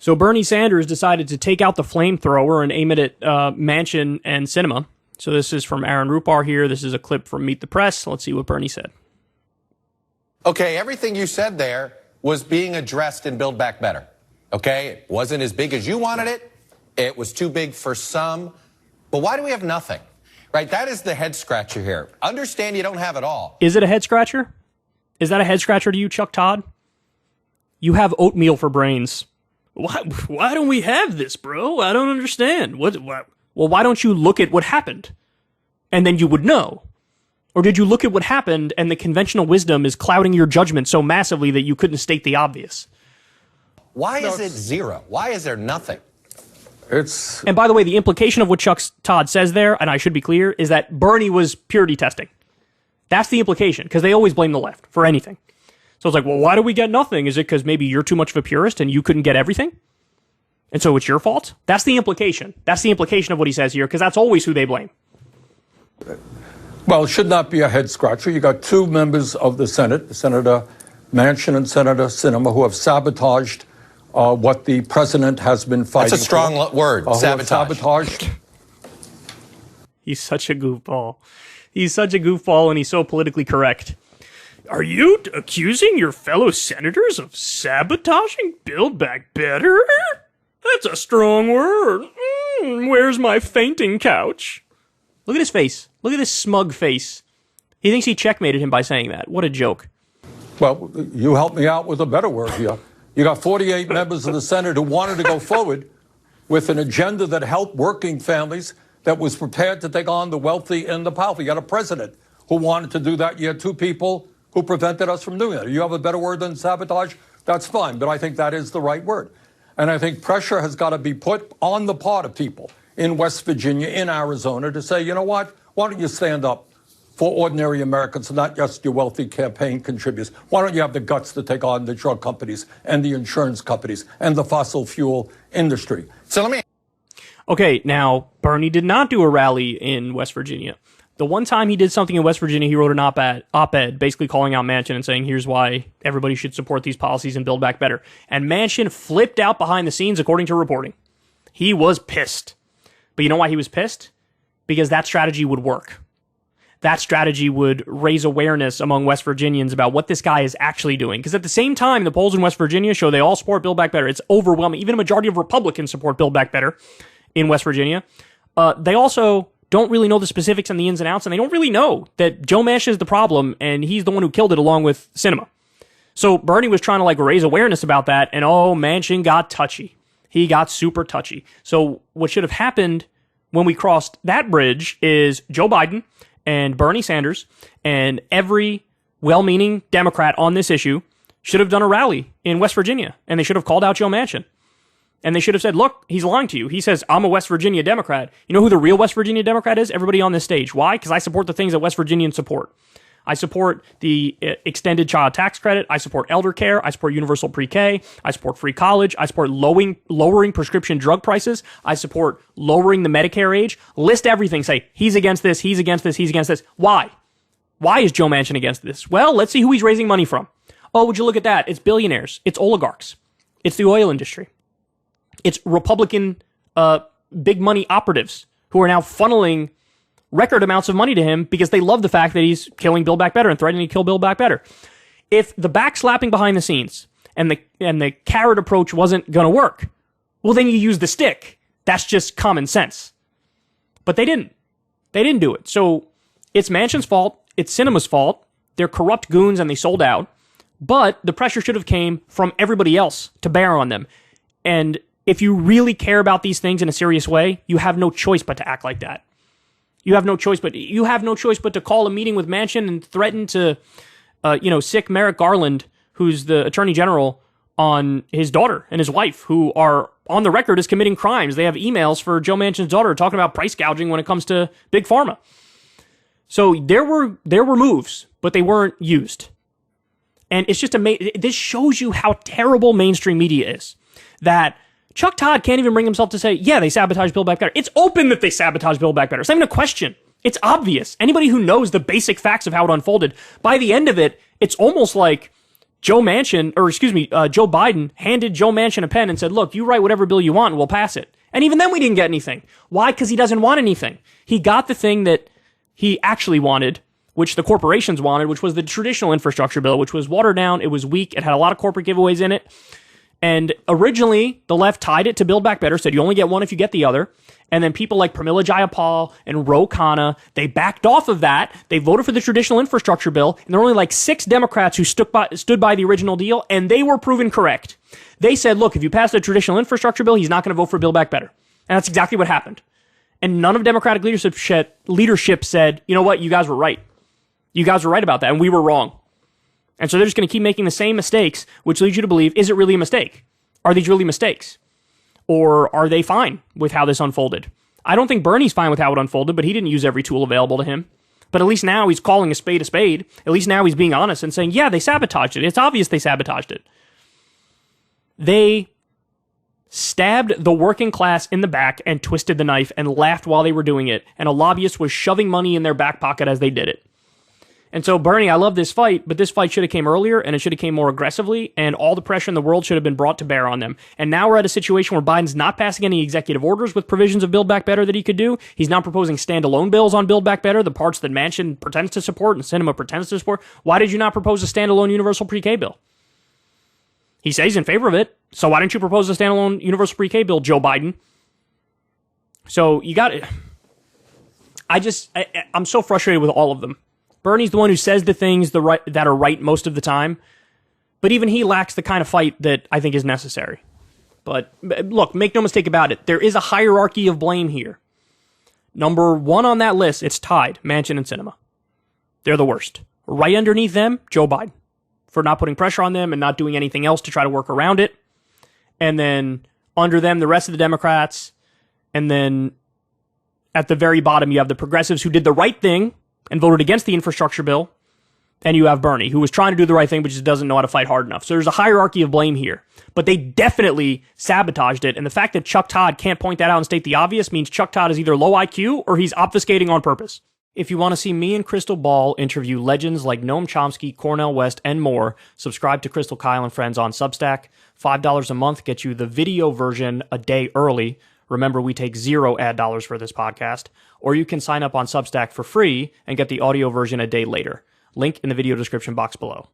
So Bernie Sanders decided to take out the flamethrower and aim it at Manchin and Sinema. So this is from Aaron Rupar here. This is a clip from Meet the Press. Let's see what Bernie said. Okay, everything you said there was being addressed in Build Back Better. Okay, it wasn't as big as you wanted it. It was too big for some. But why do we have nothing? Right, that is the head scratcher here. Understand you don't have it all. Is it a head scratcher? Is that a head scratcher to you, Chuck Todd? You have oatmeal for brains. Why don't we have this, bro? I don't understand. What? Well, why don't you look at what happened? And then you would know. Or did you look at what happened and the conventional wisdom is clouding your judgment so massively that you couldn't state the obvious? Why is it zero? Why is there nothing? And by the way, the implication of what Chuck Todd says there, and I should be clear, is that Bernie was purity testing. That's the implication, because they always blame the left for anything. So it's like, well, why do we get nothing? Is it because maybe you're too much of a purist and you couldn't get everything? And so it's your fault? That's the implication. That's the implication of what he says here, because that's always who they blame. Well, it should not be a head scratcher. You got two members of the Senate, Senator Manchin and Senator Sinema, who have sabotaged what the president has been fighting. That's a strong word, sabotaged. He's such a goofball. He's such a goofball, and he's so politically correct. Are you accusing your fellow senators of sabotaging Build Back Better? That's a strong word. Where's my fainting couch? Look at his face. Look at this smug face. He thinks he checkmated him by saying that. What a joke. Well, you helped me out with a better word here. You got 48 members of the Senate who wanted to go forward with an agenda that helped working families, that was prepared to take on the wealthy and the powerful. You got a president who wanted to do that. You had two people who prevented us from doing that. You have a better word than sabotage? That's fine, but I think that is the right word. And I think pressure has got to be put on the part of people in West Virginia, in Arizona, to say, you know what? Why don't you stand up for ordinary Americans, not just your wealthy campaign contributors? Why don't you have the guts to take on the drug companies and the insurance companies and the fossil fuel industry? So let me... Okay, now, Bernie did not do a rally in West Virginia. The one time he did something in West Virginia, he wrote an op-ed basically calling out Manchin and saying, here's why everybody should support these policies and Build Back Better. And Manchin flipped out behind the scenes, according to reporting. He was pissed. But you know why he was pissed? Because that strategy would work. That strategy would raise awareness among West Virginians about what this guy is actually doing. Because at the same time, the polls in West Virginia show they all support Build Back Better. It's overwhelming. Even a majority of Republicans support Build Back Better in West Virginia. They also don't really know the specifics and the ins and outs, and they don't really know that Joe Manchin is the problem, and he's the one who killed it along with Sinema. So Bernie was trying to raise awareness about that, and Manchin got touchy. He got super touchy. So what should have happened when we crossed that bridge is Joe Biden and Bernie Sanders and every well-meaning Democrat on this issue should have done a rally in West Virginia, and they should have called out Joe Manchin. And they should have said, look, he's lying to you. He says, I'm a West Virginia Democrat. You know who the real West Virginia Democrat is? Everybody on this stage. Why? Because I support the things that West Virginians support. I support the extended child tax credit. I support elder care. I support universal pre-K. I support free college. I support lowering prescription drug prices. I support lowering the Medicare age. List everything. Say, he's against this, he's against this, he's against this. Why? Why is Joe Manchin against this? Well, let's see who he's raising money from. Oh, would you look at that? It's billionaires. It's oligarchs. It's the oil industry. It's Republican big money operatives who are now funneling record amounts of money to him because they love the fact that he's killing Build Back Better and threatening to kill Build Back Better. If the backslapping behind the scenes and the carrot approach wasn't going to work, well, then you use the stick. That's just common sense. But they didn't. They didn't do it. So it's Manchin's fault. It's Sinema's fault. They're corrupt goons and they sold out. But the pressure should have came from everybody else to bear on them. And if you really care about these things in a serious way, you have no choice but to act like that. You have no choice but to call a meeting with Manchin and threaten to, sick Merrick Garland, who's the attorney general, on his daughter and his wife, who are on the record as committing crimes. They have emails for Joe Manchin's daughter talking about price gouging when it comes to Big Pharma. So there were moves, but they weren't used. And it's just amazing. This shows you how terrible mainstream media is. That Chuck Todd can't even bring himself to say, yeah, they sabotaged Build Back Better. It's open that they sabotaged Build Back Better. It's not even a question. It's obvious. Anybody who knows the basic facts of how it unfolded, by the end of it, it's almost like Joe Biden handed Joe Manchin a pen and said, look, you write whatever bill you want and we'll pass it. And even then we didn't get anything. Why? Because he doesn't want anything. He got the thing that he actually wanted, which the corporations wanted, which was the traditional infrastructure bill, which was watered down. It was weak. It had a lot of corporate giveaways in it. And originally, the left tied it to Build Back Better, said you only get one if you get the other. And then people like Pramila Jayapal and Ro Khanna, they backed off of that. They voted for the traditional infrastructure bill. And there were only like 6 Democrats who stood by the original deal, and they were proven correct. They said, look, if you pass the traditional infrastructure bill, he's not going to vote for Build Back Better. And that's exactly what happened. And none of Democratic leadership said, you know what, you guys were right. You guys were right about that, and we were wrong. And so they're just going to keep making the same mistakes, which leads you to believe, is it really a mistake? Are these really mistakes? Or are they fine with how this unfolded? I don't think Bernie's fine with how it unfolded, but he didn't use every tool available to him. But at least now he's calling a spade a spade. At least now he's being honest and saying, yeah, they sabotaged it. It's obvious they sabotaged it. They stabbed the working class in the back and twisted the knife and laughed while they were doing it. And a lobbyist was shoving money in their back pocket as they did it. And so, Bernie, I love this fight, but this fight should have came earlier, and it should have came more aggressively, and all the pressure in the world should have been brought to bear on them. And now we're at a situation where Biden's not passing any executive orders with provisions of Build Back Better that he could do. He's not proposing standalone bills on Build Back Better, the parts that Manchin pretends to support and Sinema pretends to support. Why did you not propose a standalone universal pre-K bill? He says he's in favor of it, so why didn't you propose a standalone universal pre-K bill, Joe Biden? So you got it. I'm so frustrated with all of them. Bernie's the one who says the things that are right most of the time, but even he lacks the kind of fight that I think is necessary. But look, make no mistake about it. There is a hierarchy of blame here. Number 1 on that list, it's tied, Manchin and Sinema. They're the worst. Right underneath them, Joe Biden, for not putting pressure on them and not doing anything else to try to work around it. And then under them, the rest of the Democrats. And then at the very bottom, you have the progressives who did the right thing and voted against the infrastructure bill. And you have Bernie, who was trying to do the right thing, but just doesn't know how to fight hard enough. So there's a hierarchy of blame here. But they definitely sabotaged it. And the fact that Chuck Todd can't point that out and state the obvious means Chuck Todd is either low IQ or he's obfuscating on purpose. If you want to see me and Crystal Ball interview legends like Noam Chomsky, Cornel West, and more, subscribe to Crystal, Kyle, and Friends on Substack. $5 a month gets you the video version a day early. Remember, we take 0 ad dollars for this podcast. Or you can sign up on Substack for free and get the audio version a day later. Link in the video description box below.